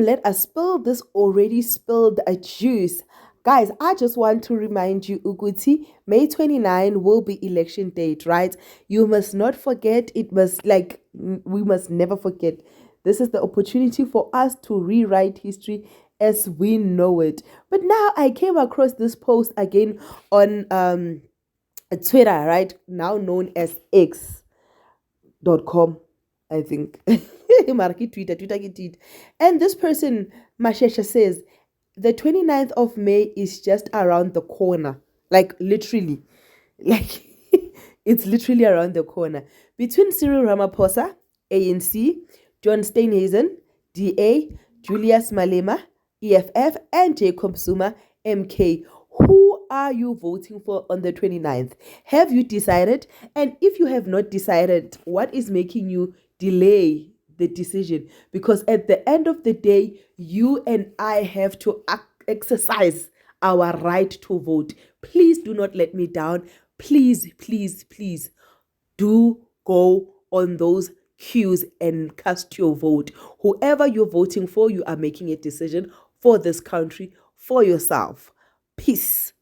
let us spill this already spilled juice. Guys, I just want to remind you, Uguti, May 29 will be election date, right? You must not forget. We must never forget. This is the opportunity for us to rewrite history as we know it. But now I came across this post again on Twitter, right? Now known as X.com, I think. Twitter. And this person, Mashesha, says the 29th of May is just around the corner. Like literally. Like it's literally around the corner. Between Cyril Ramaphosa, ANC, John Steinhazen, DA, Julius Malema, EFF, and Jacob Zuma, MK. Who are you voting for on the 29th? Have you decided? And if you have not decided, what is making you delay the decision? Because at the end of the day, you and I have to exercise our right to vote. Please do not let me down. Please, please, please do go on those queues and cast your vote. Whoever you're voting for, you are making a decision for this country, for yourself. Peace.